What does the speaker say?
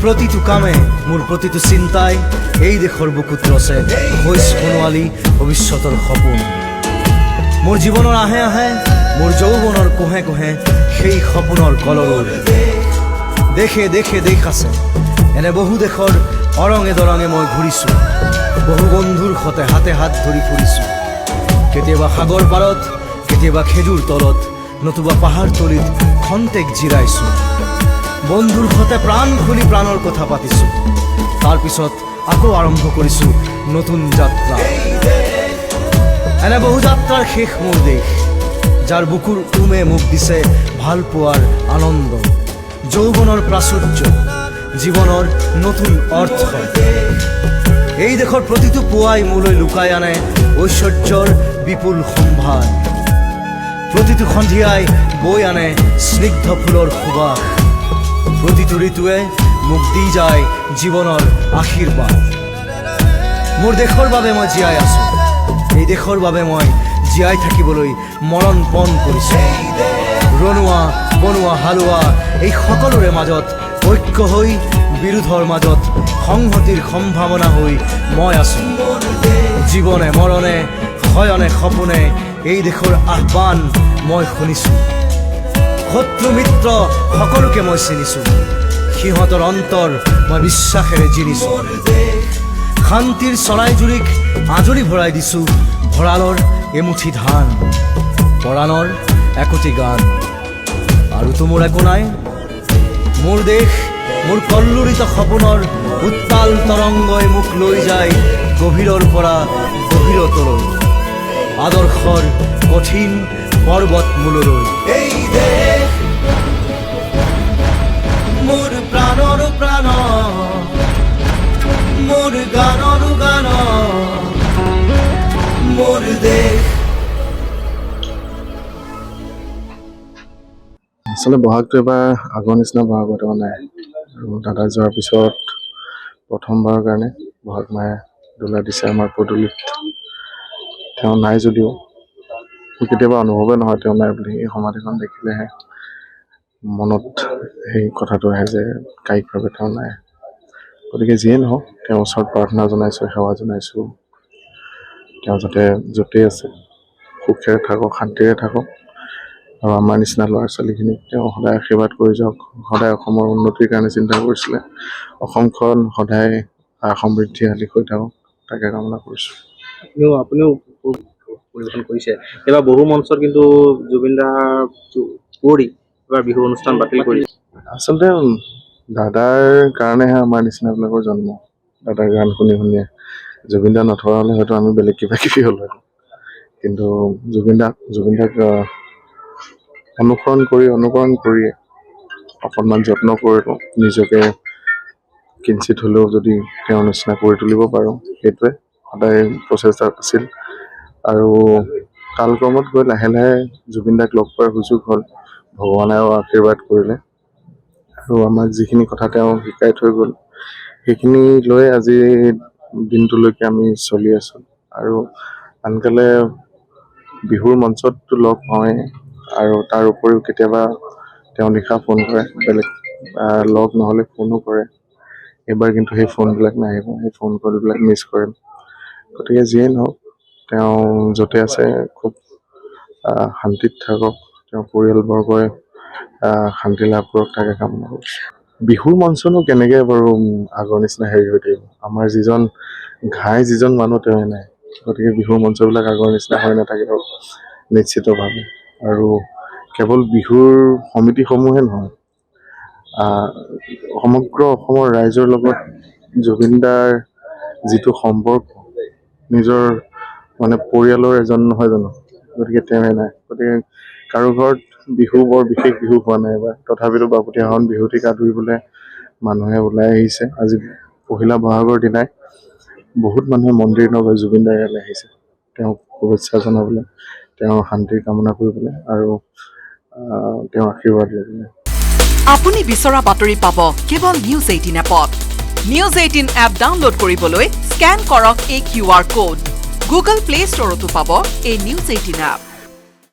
প্ৰতিটো কামে মোৰ প্ৰতিটো চিন্তাই এই দেশৰ বুকুত ৰচে হৈ সোণোৱালী ভৱিষ্যতৰ সপোন। মোৰ জীৱনৰ আহে আহে মোৰ যৌৱনৰ কোহে কোহে সেই সপোনৰ কলৰৱ। দেশে দেশে দেশ আছে, এনে বহু দেশৰ অৰঙে দৰঙে মই ঘূৰিছোঁ। বহু বন্ধুৰ সতে হাতে হাত ধৰি ফুৰিছোঁ। কেতিয়াবা সাগৰ পাৰত, কেতিয়াবা খেজুৰ তলত, নতুবা পাহাৰ তলিত খন্তেক জিৰাইছোঁ। বন্ধুৰ সতে প্ৰাণ খুলি প্ৰাণৰ কথা পাতিছোঁ। তাৰপিছত আকৌ আৰম্ভ কৰিছোঁ নতুন যাত্ৰা। এনে বহু যাত্ৰাৰ শেষ মোৰ দেশ, যাৰ বুকুৰ উমে মোক দিছে ভাল পোৱাৰ আনন্দ, যৌৱনৰ প্ৰাচুৰ্য, জীৱনৰ নতুন অৰ্থ। এই দেশৰ প্ৰতিটো পুৱাই মোলৈ লুকাই আনে ঐশ্বৰ্যৰ বিপুল সম্ভাৰ। প্ৰতিটো সন্ধিয়াই বৈ আনে স্নিগ্ধ ফুলৰ সুবাস। প্ৰতিটো ঋতুৱে মোক দি যায় জীৱনৰ আশীৰ্বাদ। মোৰ দেশৰ বাবে মই জীয়াই আছো, এই দেশৰ বাবে মই জীয়াই থাকিবলৈ মৰণ পণ কৰিছোঁ। ৰণুৱা বনোৱা হালোৱা এই সকলোৰে মাজত ঐক্য হৈ, বিৰোধৰ মাজত সংহতিৰ সম্ভাৱনা হৈ মই আছো। জীৱনে মৰণে শয়নে সপোনে এই দেশৰ আহ্বান মই শুনিছোঁ। শত্ৰু মিত্ৰ সকলোকে মই চিনিছোঁ, সিহঁতৰ অন্তৰ মই বিশ্বাসেৰে জিনিছোঁ। শান্তিৰ চৰাইজুৰিক আজৰি ভৰাই দিছোঁ ভঁৰালৰ এমুঠি ধান, পৰাণৰ একোটি গান। আৰুতো মোৰ একো নাই, মোৰ দেশ মোৰ কল্লোলিত সপোনৰ উত্তাল তৰংগই মোক লৈ যায় গভীৰৰ পৰা গভীৰতলৈ, আদৰ্শৰ কঠিন পৰ্বত মূললৈ। এই দেশ মোৰ প্ৰাণৰ প্ৰাণ, মোৰ গানৰ গান, মোৰ দেশ। আচলতে বহাগটো এবাৰ আগৰ নিচিনা বহাগ বৰ্তমান নাই। আৰু দাদা যোৱাৰ পিছত প্ৰথমবাৰৰ কাৰণে বহাগ মায়ে দোলা দিছে আমাৰ পদূলিত। তেওঁ নাই যদিও কেতিয়াবা অনুভৱেই নহয় তেওঁ নাই বুলি। এই সমাধিখন দেখিলেহে মনত সেই কথাটো আহে যে কায়িকভাৱে তেওঁ নাই। গতিকে যিয়ে নহওক তেওঁৰ ওচৰত প্ৰাৰ্থনা জনাইছোঁ, সেৱা জনাইছোঁ। তেওঁ যাতে য'তেই আছে সুখেৰে থাকক, শান্তিৰে থাকক। আৰু আমাৰ নিচিনা ল'ৰা ছোৱালীখিনিক তেওঁ সদায় আশীৰ্বাদ কৰি যাওক। সদায় অসমৰ উন্নতিৰ কাৰণে চিন্তা কৰিছিলে। অসমখন সদায় সমৃদ্ধিশালী হৈ থাকক, তাকে কামনা কৰিছোঁ। আপুনিও পৰিৱেশন কৰিছে। এইবাৰ বহু মঞ্চত কিন্তু জুবিন দাৰ কুঁৱৰী এইবাৰ বিহু অনুষ্ঠান বাতিল কৰিছে। আচলতে দাদাৰ কাৰণেহে আমাৰ নিচিনাবিলাকৰ জন্ম। দাদাৰ গান শুনি শুনিয়ে। জুবিন দা নথকা হ'লে হয়তো আমি বেলেগ কিবা কিবি হ'লো। কিন্তু জুবিন দাক অনুকৰণ কৰি অকণমান যত্ন কৰিলোঁ। নিজকে কিঞ্চিত হ'লেও যদি তেওঁৰ নিচিনা কৰি তুলিব পাৰোঁ, সেইটোৱে সদায় প্ৰচেষ্টা আছিল। আৰু কালক্ৰমত গৈ লাহে লাহে জুবিন দাক লগ পোৱাৰ সুযোগ হ'ল। ভগৱানেও আশীৰ্বাদ কৰিলে আৰু আমাক যিখিনি কথা তেওঁ শিকাই থৈ গ'ল, সেইখিনি লৈ আজিৰ দিনটোলৈকে আমি চলি আছোঁ। আৰু আনকালে বিহুৰ মঞ্চততো লগ পাওঁৱেই, আৰু তাৰ উপৰিও কেতিয়াবা তেওঁ লিখা ফোন কৰে, বেলেগ লগ নহ'লে ফোনো কৰে। এইবাৰ কিন্তু সেই ফোনবিলাক নাহিব, সেই ফোন কলবিলাক মিছ কৰিম। গতিকে যিয়েই নহওক তেওঁ য'তে আছে খুব শান্তিত থাকক, তেওঁৰ পৰিয়ালবৰ্গই শান্তি লাভ কৰক, তাকে কামনা কৰিছোঁ। বিহুৰ মঞ্চনো কেনেকৈ বাৰু আগৰ নিচিনা হেৰি হৈ থাকিব। আমাৰ যিজন মানুহ তেওঁৱে নাই। গতিকে বিহুৰ মঞ্চবিলাক আগৰ নিচিনা হৈ নাথাকিব নিশ্চিতভাৱে। আৰু কেৱল বিহুৰ সমিতিসমূহে নহয়, সমগ্ৰ অসমৰ ৰাইজৰ লগত জুবিন দাৰ যিটো সম্পৰ্ক, নিজৰ মানে পৰিয়ালৰ এজন নহয় জানো, গতিকে তেওঁৱে নাই। গতিকে কাৰো ঘৰত বিহু বৰ বিশেষ বিহু হোৱা নাই এবাৰ। তথাপিতো বাপুতি-সাহোন বিহুৱতীক আদৰিবলৈ মানুহে ওলাই আহিছে। আজি পহিলা বহাগৰ দিনাই বহুত মানুহে মন্দিৰ নগৈ জুবিন দাৰ ইয়ালৈ আহিছে, তেওঁক শুভেচ্ছা জনাবলৈ, তেওঁৰ শান্তিৰ কামনা কৰিবলৈ আৰু তেওঁৰ আশীৰ্বাদ ল'বলৈ। আপুনি বিচৰা বাতৰি পাব কেৱল নিউজ 18 এপত। নিউজ 18 এপ ডাউনলোড কৰিবলৈ স্কেন কৰক এই QR কোড। গুগল প্লে ষ্টৰতো পাব এই নিউজ 18 এপ।